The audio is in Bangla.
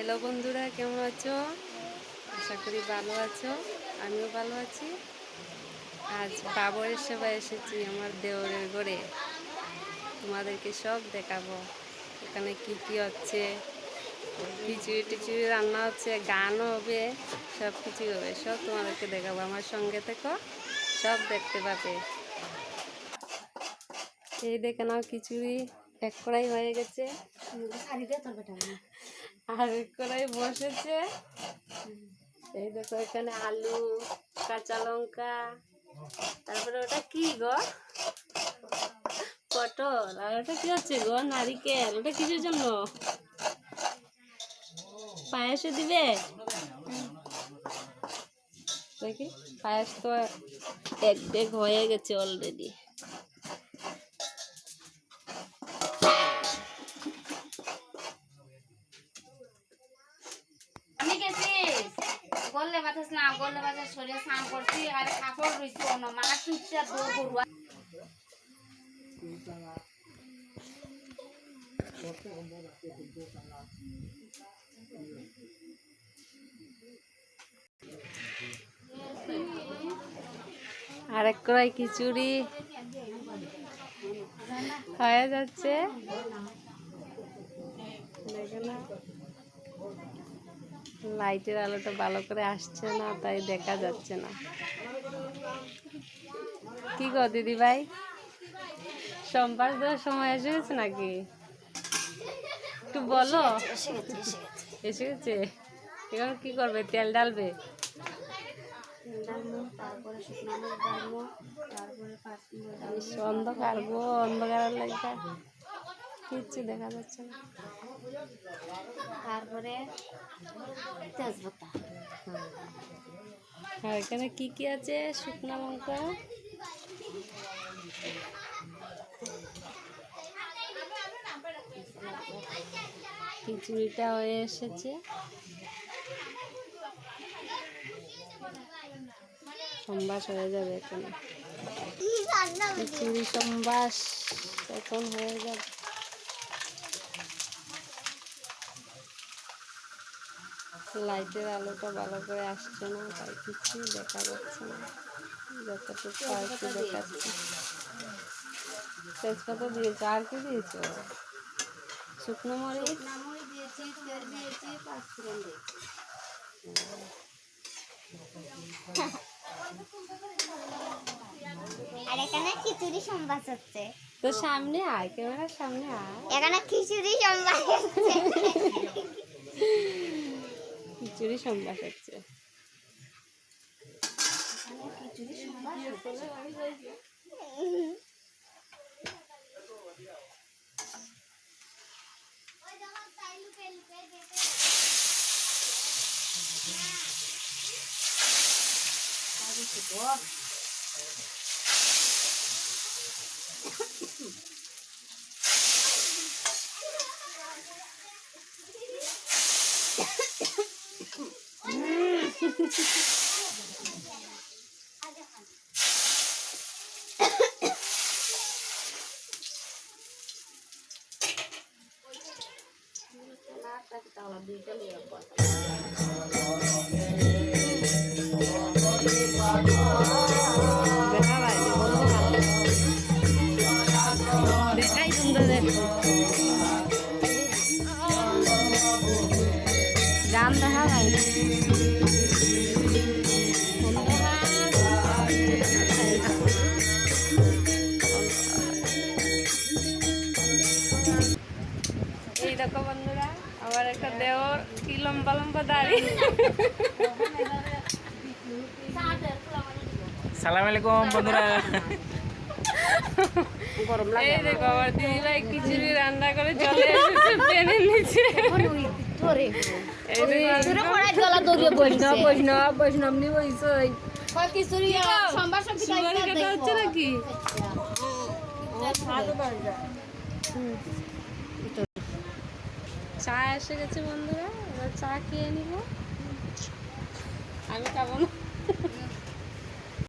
হ্যালো বন্ধুরা, কেমন আছো? আশা করি ভালো আছো। আমিও ভালো আছি। আজ বাবরের সেবায় এসেছি আমার দেওরের ঘরে। তোমাদেরকে সব দেখাবো এখানে কি কি হচ্ছে। খিচুড়ি টিচুড়ি রান্না হচ্ছে, গানও হবে, সব কিছু হবে, সব তোমাদেরকে দেখাবো। আমার সঙ্গে থেকো, সব দেখতে পাবে। এই দেখে নাও, খিচুড়ি এক কড়াই হয়ে গেছে, আর এক কড়াই বসেছে। এই দেখো, এখানে আলু, কাঁচা লঙ্কা, তারপরে ওটা কি গো, পটল, আর ওটা কি হচ্ছে গো, নারিকেল। ওটা কিসের জন্য? পায়েসে দিবে দেখি। পায়েস তো এক ডেক হয়ে গেছে অলরেডি। আমি গেছি গল্লে বাতাসলাম, গল্লে বাতাস শরীরে স্নান করছি আর কাপড় রইছি অন্য মাছ চুচ্ছে দৌড় করুয়া। আর এক কড়াই খিচুড়ি হয়ে যাচ্ছে। লাইটের আলোটা ভালো করে আসছে না, তাই দেখা যাচ্ছে না। কি গো দিদি ভাই, সম্পাস দেওয়ার সময় এসে গেছে নাকি? একটু বলো। এসে গেছে। এখন কি করবে? তেল ডালবে? অন্ধকার গো, অন্ধকারের লাইটা কিচ্ছু দেখা যাচ্ছে না। তারপরে তেজপাতা, আর এখানে কি কি আছে? শুকনো লঙ্কা, খিচুড়িটা হয়ে এসেছে। সম্বাস হয়ে যাবে এখানে, খিচুড়ি সম্বাস এখন হয়ে যাবে। লাইটের আলোটা ভালো করে আসছে না, তাই কিছুই দেখা যাচ্ছে না। যতটুকু পারছি দেখাচ্ছি। তেজপাতা দিয়েছো, আর কি দিয়েছো? শুকনো মরিচ দিয়েছি, তেল দিয়েছি, পাঁচফোড়ন দিয়েছি। আর এখানে খিচুড়ি সম্বাস হচ্ছে। তো সামনে আয়, ক্যামেরার সামনে আয়। এখানে খিচুড়ি সম্বাস হচ্ছে। খিচুড়ি সম্বাস হচ্ছে। খিচুড়ি সম্বাস হচ্ছে। দেখাই সুন্দর দেখো, গান দেখা ভাই। এই দেখো বন্ধুরা, আমার একটা দেওর কি লম্বা লম্বা দাড়ি। সালাম আলাইকুম বন্ধুরা। এই দেখো, আমার দিদি ভাই খিচুড়ি রান্না করে চলে এসেছে ট্রেনের নিচে। হচ্ছে নাকি? চা এসে গেছে বন্ধুরা, এবার চা খেয়ে নিব। আমি খাবো না।